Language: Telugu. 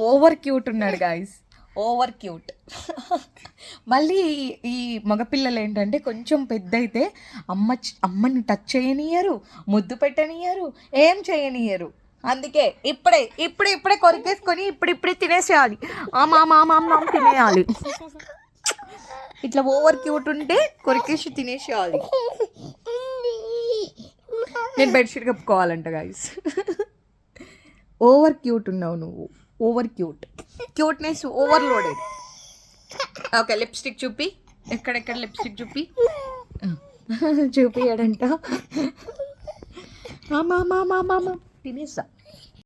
ఓవర్ క్యూట్ ఉన్నాడు గాయస్, ఓవర్ క్యూట్. మళ్ళీ ఈ మగపిల్లలు ఏంటంటే కొంచెం పెద్ద అయితే అమ్మని టచ్ చేయనియరు, ముద్దు పెట్టనియరు, ఏం చేయనియరు. అందుకే ఇప్పుడే కొరికేసుకొని ఇప్పుడే తినేసేయాలి, ఆమా తినేయాలి. ఇట్లా ఓవర్ క్యూట్ ఉంటే కొరికేసి తినేసేయాలి. నేను బెడ్షీట్ కప్పుకోవాలంట గాయస్. ఓవర్ క్యూట్ ఉన్నావు నువ్వు, over cuteness overloaded. Okay, lipstick చూపి, ఎక్కడెక్కడ లిప్స్టిక్ చూపి. చూపియాడంట. తినేసా.